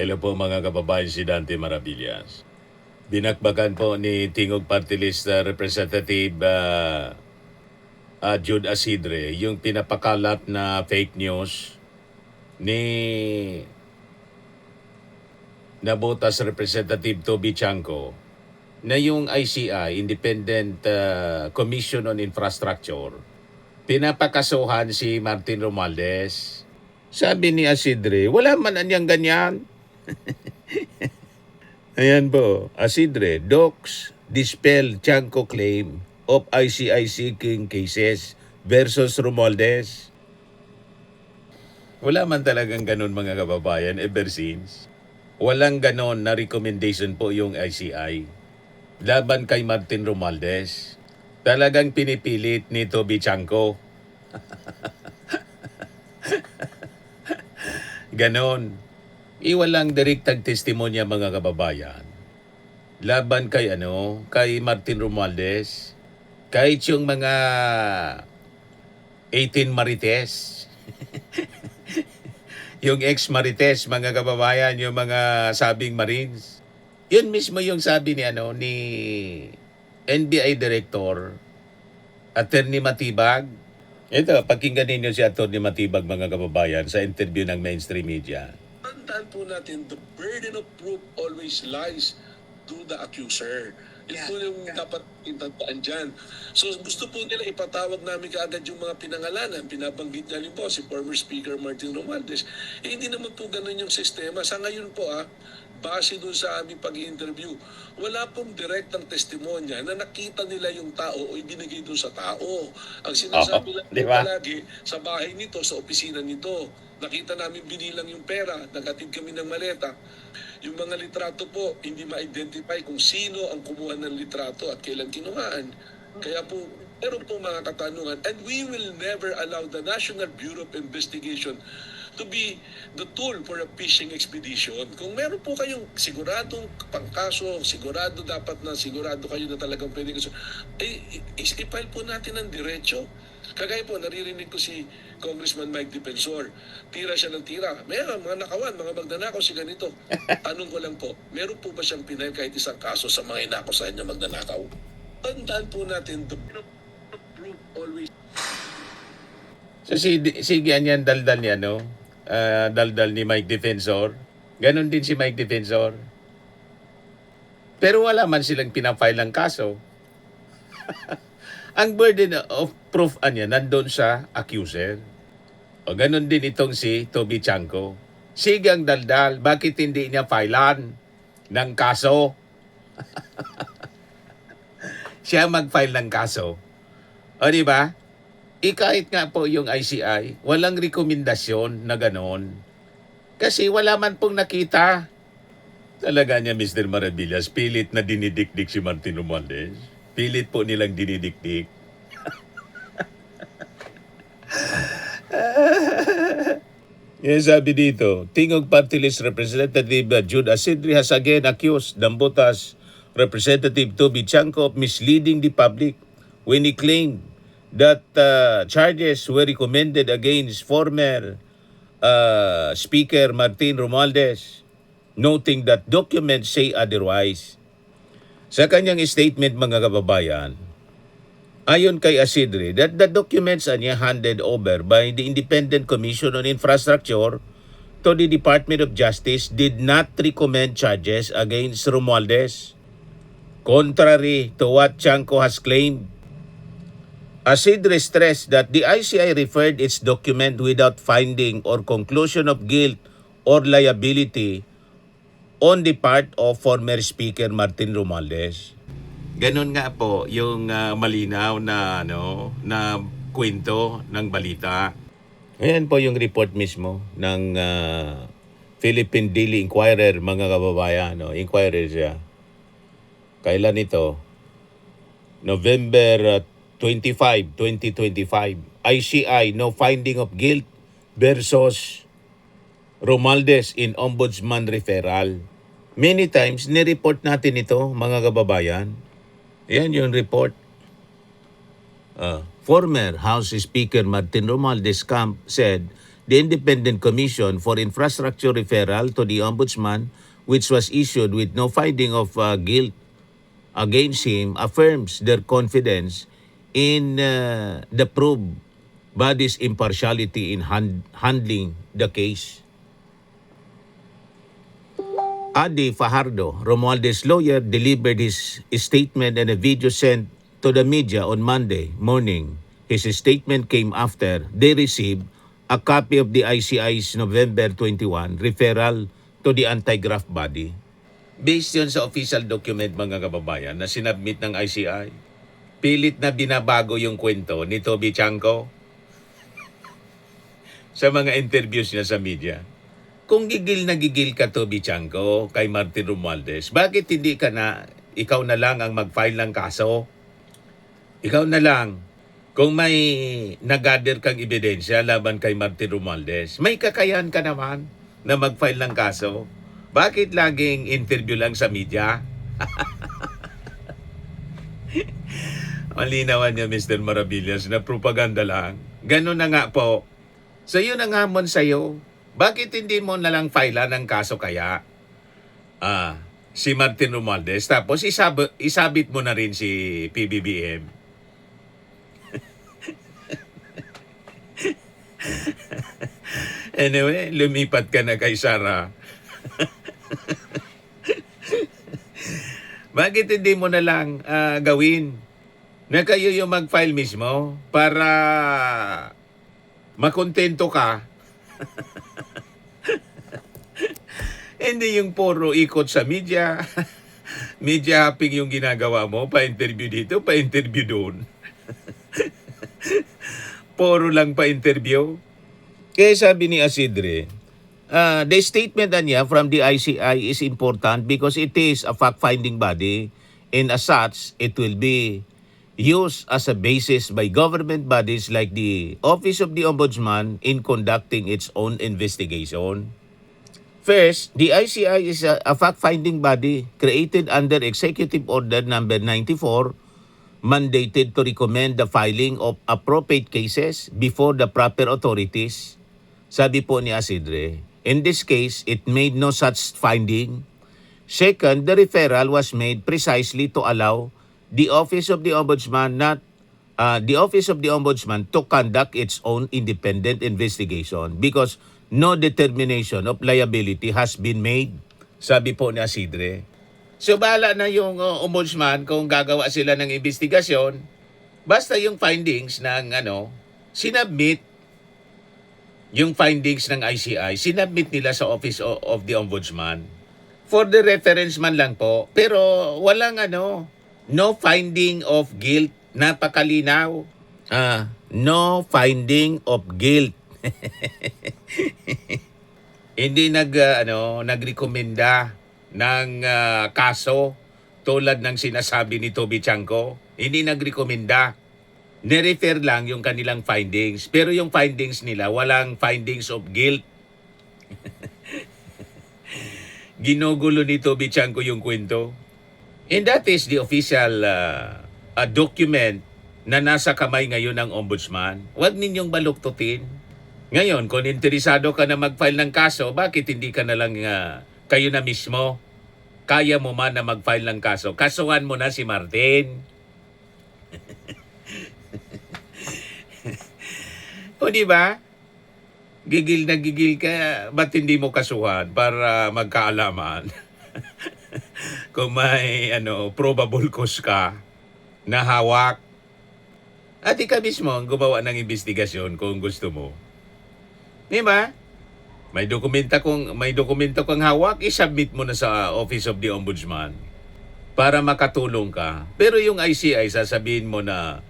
Hello po mga kababayan, si Dante Maravillas. Binakbakan po ni Tingog Party List Representative Jude Asidre yung pinapakalat na fake news ni Nabotas Representative Toby Chanco na yung ICI, Independent Commission on Infrastructure, pinapakasuhan si Martin Romualdez. Sabi ni Asidre, wala man anyang ganyan. Ayan po, Asidre, docs dispel Chanco claim of ICI seeking cases versus Romualdez. Wala man talagang ganun mga kababayan ever since. Walang ganon na recommendation po yung ICI laban kay Martin Romualdez. Talagang pinipilit ni Toby Chanco. Ganon. Iwalang direktang testimonya mga kababayan. Laban kay kay Martin Romualdez. Kahit yung mga 18 Marites. Yung ex-Marites, mga kababayan, yung mga sabing Marines. Yun mismo yung sabi ni ni NBI Director Attorney Matibag. Ito, pakinggan ninyo si Attorney Matibag mga kababayan sa interview ng mainstream media. Tandaan po natin, the burden of proof always lies to the accuser. Ito yung dapat itandaan dyan. So gusto po nila ipatawag namin kaagad yung mga pinangalanan. Pinabanggit niya rin po si former Speaker Martin Romualdez. Hindi naman po ganun yung sistema. Sa ngayon po base doon sa aming pag-i-interview, wala pong direktang testimonya na nakita nila yung tao o ibinigay doon sa tao. Ang sinasabi lang diba? palagi, sa bahay nito, sa opisina nito, nakita namin binilang yung pera, naghatid kami ng maleta. Yung mga litrato po, hindi ma-identify kung sino ang kumuha ng litrato at kailan kinuhaan. Kaya po, meron po mga katanungan. And we will never allow the National Bureau of Investigation to be the tool for a fishing expedition. Kung meron po kayong siguradong pangkaso, sigurado kayo na talagang pwede kaso, i-file po natin ng diretso. Kagaya po, naririnig ko si Congressman Mike Defensor. Tira siya ng tira. Meron, mga nakawan, mga magnanakaw si ganito. Tanong ko lang po, meron po ba siyang pinay kahit isang kaso sa mga inakusahan niya magnanakaw? Tandaan po natin, the proof always... So sige yan daldal niya daldal ni Mike Defensor. Ganon din si Mike Defensor. Pero wala man silang pinafile ng kaso. Ang burden of proof nandun sa accuser. O ganon din itong si Toby Chanco. Sigang daldal, bakit hindi niya filean ng kaso? Siya mag-file ng kaso. O di ba? Kahit nga po yung ICI, walang rekomendasyon na ganon. Kasi wala man pong nakita. Talaga niya, Mr. Maravillas, pilit na dinidikdik si Martin Romualdez. Pilit po nilang dinidikdik. Yan sabi dito, Tingog Party List Representative Jude Asidre has again accused Dambotas Representative Toby Chanco of misleading the public when he claimed that charges were recommended against former Speaker Martin Romualdez, noting that documents say otherwise. Sa kanyang statement mga kababayan, ayon kay Asidre, that the documents niya handed over by the Independent Commission on Infrastructure to the Department of Justice did not recommend charges against Romualdez, contrary to what Chanco has claimed. Asidre stressed that the ICI referred its document without finding or conclusion of guilt or liability on the part of former Speaker Martin Romualdez. Ganon nga po yung malinaw na na kwento ng balita. Ayan po yung report mismo ng Philippine Daily Inquirer mga kababayan, Inquirer siya. Kailan ito? November 25, 2025. ICI, no finding of guilt versus Romualdez in Ombudsman referral. Many times, nireport natin ito, mga kababayan. Yan yung report. Former House Speaker Martin Romualdez Camp said the Independent Commission for Infrastructure referral to the Ombudsman, which was issued with no finding of guilt against him, affirms their confidence in the probe body's impartiality in handling the case. Adi Fajardo, Romualdez lawyer, delivered his statement and a video sent to the media on Monday morning. His statement came after they received a copy of the ICI's November 21 referral to the anti-graft body. Based yun sa official document, mga kababayan, na sinabmit ng ICI, pilit na binabago yung kwento ni Toby Chanco sa mga interviews niya sa media. Kung gigil na gigil ka, Toby Chanco, kay Martin Romualdez, bakit hindi ka na, ikaw na lang ang mag-file ng kaso? Ikaw na lang. Kung may nag-gather kang ebidensya laban kay Martin Romualdez, may kakayahan ka naman na mag-file ng kaso. Bakit laging interview lang sa media? Malinawan niya, Mr. Maravillas, na propaganda lang. Ganun na nga po. So yun ang hamon sa'yo. Bakit hindi mo nalang file ng kaso kaya si Martin Romualdez, tapos isabit mo na rin si PBBM? Anyway, lumipat ka na kay Sara. Bakit hindi mo na lang gawin na kayo yung mag-file mismo para makontento ka? Hindi yung puro ikot sa media. Media hopping yung ginagawa mo. Pa-interview dito, pa-interview doon. Puro lang pa-interview. Kaya sabi ni Asidre, the statement niya from the ICI is important because it is a fact-finding body, and as such, it will be used as a basis by government bodies like the Office of the Ombudsman in conducting its own investigation. First, the ICI is a fact-finding body created under Executive Order Number 94, mandated to recommend the filing of appropriate cases before the proper authorities. Sabi po ni Asidre, in this case, it made no such finding. Second, the referral was made precisely to allow the Office of the Ombudsman to conduct its own independent investigation because no determination of liability has been made. Sabi po ni Asidre. So bahala na yung ombudsman kung gagawa sila ng investigasyon. Basta yung findings ng sinubmit, yung findings ng ICI, sinubmit nila sa Office of the Ombudsman. For the reference man lang po, pero walang no finding of guilt. Napakalinaw. No finding of guilt. Hindi nagrekomenda ng kaso tulad ng sinasabi ni Toby Chanco. Hindi nagrekomenda. Nirefer lang yung kanilang findings. Pero yung findings nila, walang findings of guilt. Ginugulo ni Toby Chanco yung kwento. And that is the official document na nasa kamay ngayon ng Ombudsman. Huwag ninyong baluktutin. Ngayon, kung interesado ka na mag-file ng kaso, bakit hindi ka na lang kayo na mismo? Kaya mo man na mag-file ng kaso. Kasuhan mo na si Martin. O di ba? Gigil na gigil ka, ba't hindi mo kasuhan para magkaalaman? Kung may probable cause ka na hawak. At ikaw mismo ang gumawa ng investigasyon kung gusto mo. Di ba? May dokumento kang hawak, isubmit mo na sa Office of the Ombudsman para makatulong ka. Pero yung ICI, sasabihin mo na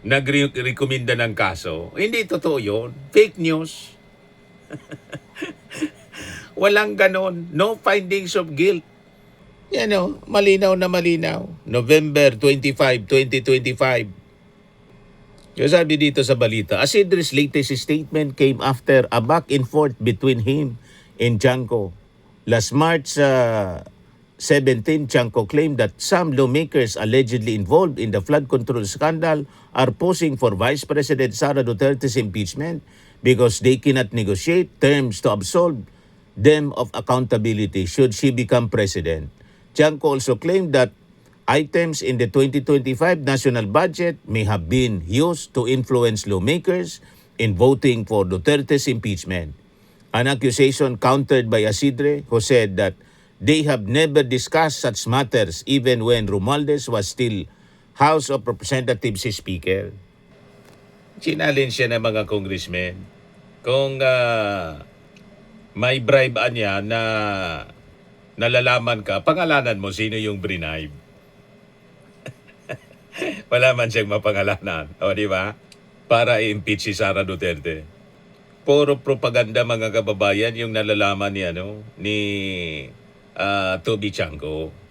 nagrekomenda ng kaso. Hindi totoo yun. Fake news. Walang ganon. No findings of guilt. Yan malinaw na malinaw. November 25, 2025. Yung sabi dito sa balita, Asidre's latest statement came after a back and forth between him and Chanco. Last March 17, Chanco claimed that some lawmakers allegedly involved in the flood control scandal are posing for Vice President Sara Duterte's impeachment because they cannot negotiate terms to absolve them of accountability should she become president. Tiangco also claimed that items in the 2025 national budget may have been used to influence lawmakers in voting for Duterte's impeachment. An accusation countered by Isidre, who said that they have never discussed such matters even when Romualdez was still House of Representatives Speaker. Challenge siya ng mga congressmen. Kung may bribe niya na nalalaman ka, pangalanan mo sino yung bribe. Wala man siyang mapangalanan. O, di ba? Para i-impeach si Sara Duterte. Puro propaganda, mga kababayan, yung nalalaman ni Toby Chanco.